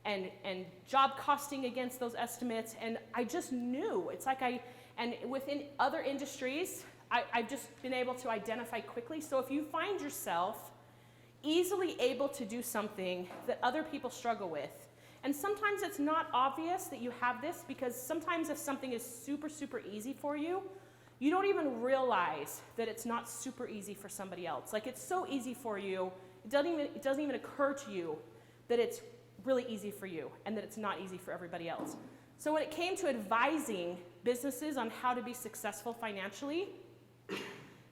and job costing against those estimates. And I just knew. It's like and within other industries, I've just been able to identify quickly. So if you find yourself easily able to do something that other people struggle with, and sometimes it's not obvious that you have this, because sometimes if something is super, super easy for you, you don't even realize that it's not super easy for somebody else. Like it's so easy for you, it doesn't even occur to you that it's really easy for you and that it's not easy for everybody else. So when it came to advising businesses on how to be successful financially,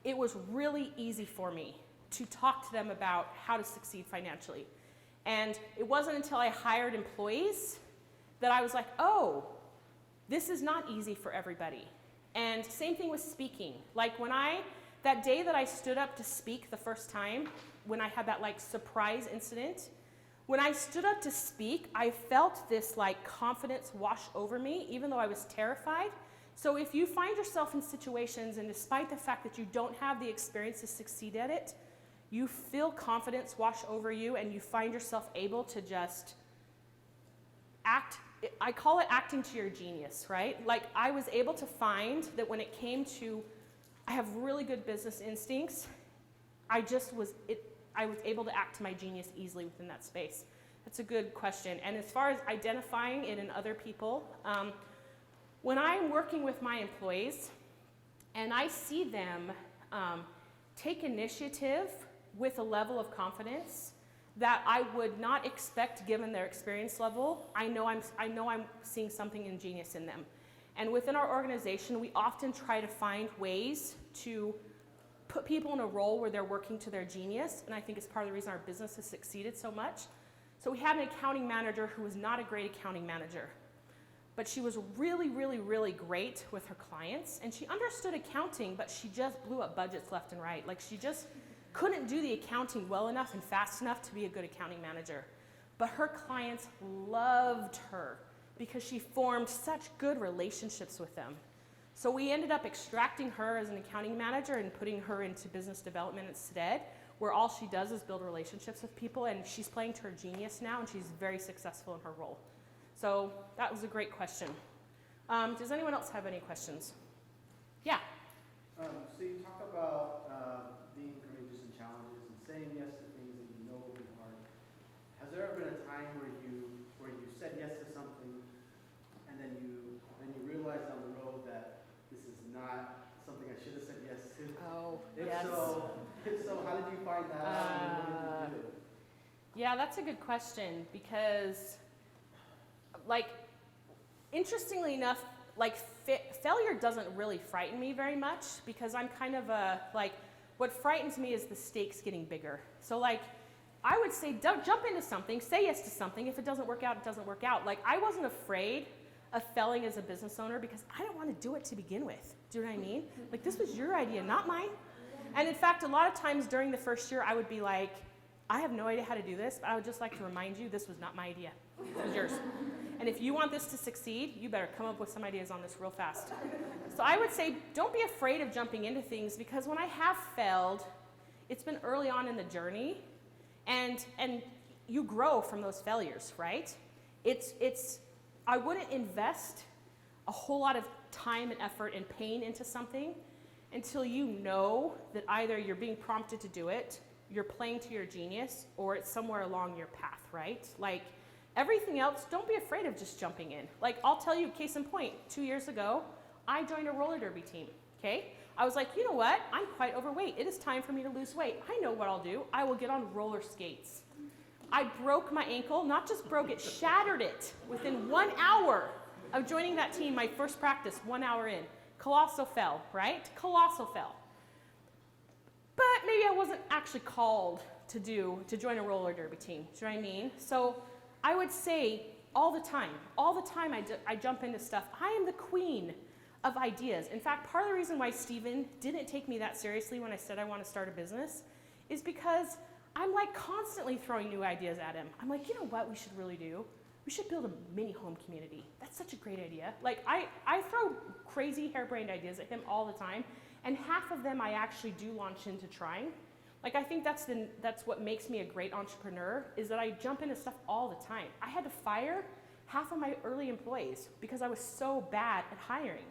it was really easy for me to talk to them about how to succeed financially. And it wasn't until I hired employees that I was like, oh, this is not easy for everybody. And same thing with speaking. Like that day that I stood up to speak the first time, when I had that like surprise incident, when I stood up to speak, I felt this like confidence wash over me, even though I was terrified. So if you find yourself in situations, and despite the fact that you don't have the experience to succeed at it, you feel confidence wash over you and you find yourself able to just act, I call it acting to your genius, right? Like I was able to find that when it came to, I have really good business instincts, I was able to act to my genius easily within that space. That's a good question. And as far as identifying it in other people, when I'm working with my employees and I see them take initiative with a level of confidence that I would not expect given their experience level, I know I'm seeing something ingenious in them. And within our organization, we often try to find ways to put people in a role where they're working to their genius, and I think it's part of the reason our business has succeeded so much. So we had an accounting manager who was not a great accounting manager, but she was really, really, really great with her clients, and she understood accounting, but she just blew up budgets left and right. Like she just couldn't do the accounting well enough and fast enough to be a good accounting manager. But her clients loved her because she formed such good relationships with them. So we ended up extracting her as an accounting manager and putting her into business development instead, where all she does is build relationships with people, and she's playing to her genius now, and she's very successful in her role. So that was a great question. Does anyone else have any questions? Yeah. So you talk about being courageous in challenges and saying yes to things that you know will be hard. Has there ever been a time where you said yes to something and then you realize down the road that this is not something I should have said yes to? Oh, If yes. so, how did you find that out and what did you do? Yeah, that's a good question because, like, interestingly enough, failure doesn't really frighten me very much because I'm kind of what frightens me is the stakes getting bigger. So like, I would say jump into something, say yes to something. If it doesn't work out, it doesn't work out. Like, I wasn't afraid of failing as a business owner because I didn't want to do it to begin with. Do you know what I mean? Like, this was your idea, not mine. And in fact, a lot of times during the first year, I would be like, I have no idea how to do this, but I would just like to remind you this was not my idea. It was yours. And if you want this to succeed, you better come up with some ideas on this real fast. So I would say don't be afraid of jumping into things because when I have failed, it's been early on in the journey, and you grow from those failures, right? I wouldn't invest a whole lot of time and effort and pain into something until you know that either you're being prompted to do it, you're playing to your genius, or it's somewhere along your path, right? Like, everything else, don't be afraid of just jumping in. Like, I'll tell you, case in point, 2 years ago, I joined a roller derby team, okay? I was like, you know what? I'm quite overweight. It is time for me to lose weight. I know what I'll do. I will get on roller skates. I broke my ankle, not just broke it, shattered it within 1 hour of joining that team, my first practice, 1 hour in. Colossal fell, right? Colossal fell. But maybe I wasn't actually called to join a roller derby team. Do you know what I mean? So I would say all the time I jump into stuff. I am the queen of ideas. In fact, part of the reason why Stephen didn't take me that seriously when I said I want to start a business is because I'm like constantly throwing new ideas at him. I'm like, you know what we should really do? We should build a mini home community. That's such a great idea. Like, I throw crazy harebrained ideas at him all the time, and half of them I actually do launch into trying. Like, I think that's what makes me a great entrepreneur, is that I jump into stuff all the time. I had to fire half of my early employees because I was so bad at hiring.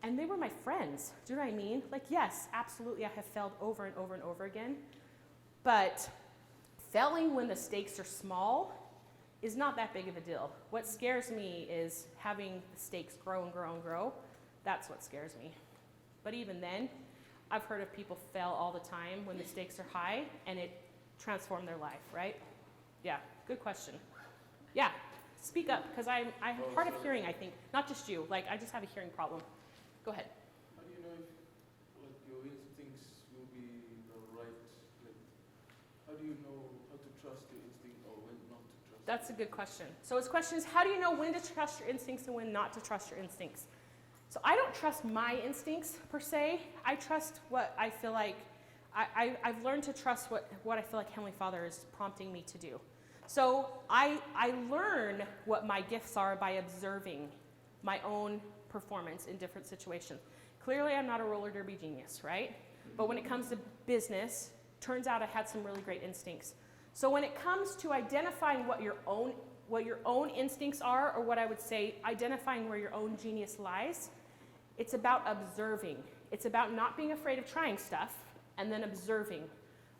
And they were my friends. Do you know what I mean? Like, yes, absolutely, I have failed over and over and over again. But failing when the stakes are small is not that big of a deal. What scares me is having the stakes grow and grow and grow. That's what scares me. But even then, I've heard of people fail all the time when the stakes are high, and it transformed their life, right? Yeah, good question. Yeah, speak up, because I'm hard of hearing, I think. Not just you, like, I just have a hearing problem. Go ahead. How do you know if like your instincts will be the right? Like, how do you know how to trust your instinct or when not to trust? That's a good question. So his question is, how do you know when to trust your instincts and when not to trust your instincts? So I don't trust my instincts per se. I trust what I feel like. I've learned to trust what I feel like Heavenly Father is prompting me to do. So I learn what my gifts are by observing my own performance in different situations. Clearly, I'm not a roller derby genius, right? But when it comes to business, turns out I had some really great instincts. So when it comes to identifying what your own instincts are, or what I would say, identifying where your own genius lies, it's about observing. It's about not being afraid of trying stuff, and then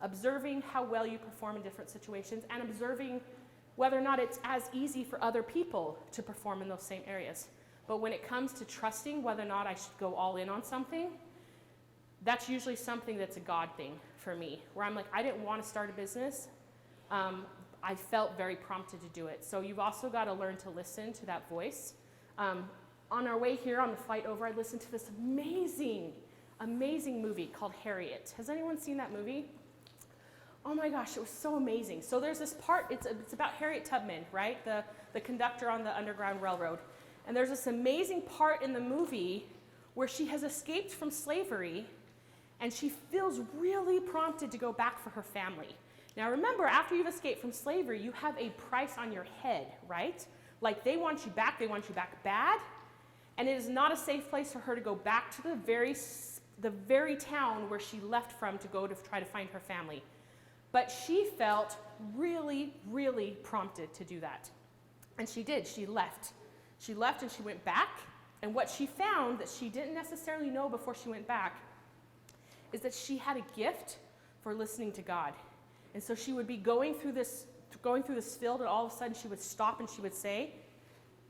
observing how well you perform in different situations, and observing whether or not it's as easy for other people to perform in those same areas. But when it comes to trusting whether or not I should go all in on something, that's usually something that's a God thing for me, where I'm like, I didn't want to start a business. I felt very prompted to do it. So you've also got to learn to listen to that voice. On our way here, on the flight over, I listened to this amazing movie called Harriet. Has anyone seen that movie? Oh my gosh, it was so amazing. So there's this part, it's about Harriet Tubman, right? The conductor on the Underground Railroad. And there's this amazing part in the movie where she has escaped from slavery, and she feels really prompted to go back for her family. Now remember, after you've escaped from slavery, you have a price on your head, right? Like, they want you back bad, and it is not a safe place for her to go back to the very town where she left from to go to try to find her family. But she felt really, really prompted to do that. And she did, she left. She left and she went back, and what she found that she didn't necessarily know before she went back is that she had a gift for listening to God. And so she would be going through this field, and all of a sudden she would stop and she would say,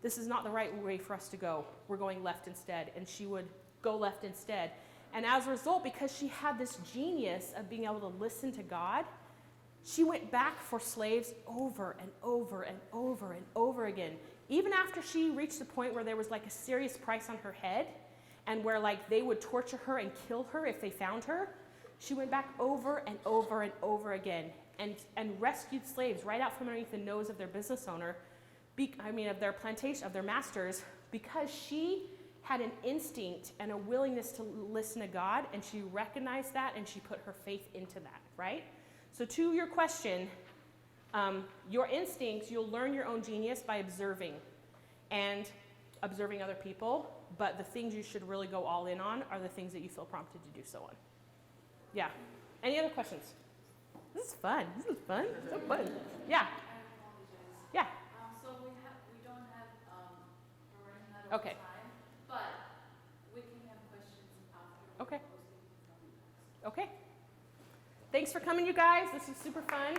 this is not the right way for us to go. We're going left instead. And she would go left instead. And as a result, because she had this genius of being able to listen to God, she went back for slaves over and over and over and over again, even after she reached the point where there was like a serious price on her head and where like they would torture her and kill her if they found her, she went back over and over and over again and rescued slaves right out from underneath the nose of their business owner, of their plantation, of their masters, because she had an instinct and a willingness to listen to God, and she recognized that and she put her faith into that, right? So to your question, your instincts, you'll learn your own genius by observing and observing other people, but the things you should really go all in on are the things that you feel prompted to do so on. Yeah. Any other questions? This is fun. This is fun. So fun. Yeah. I apologize. Yeah. So we don't have, we're running out of Okay. time, but we can have questions after. Okay. Posting from you guys. Okay. Thanks for coming, you guys. This is super fun.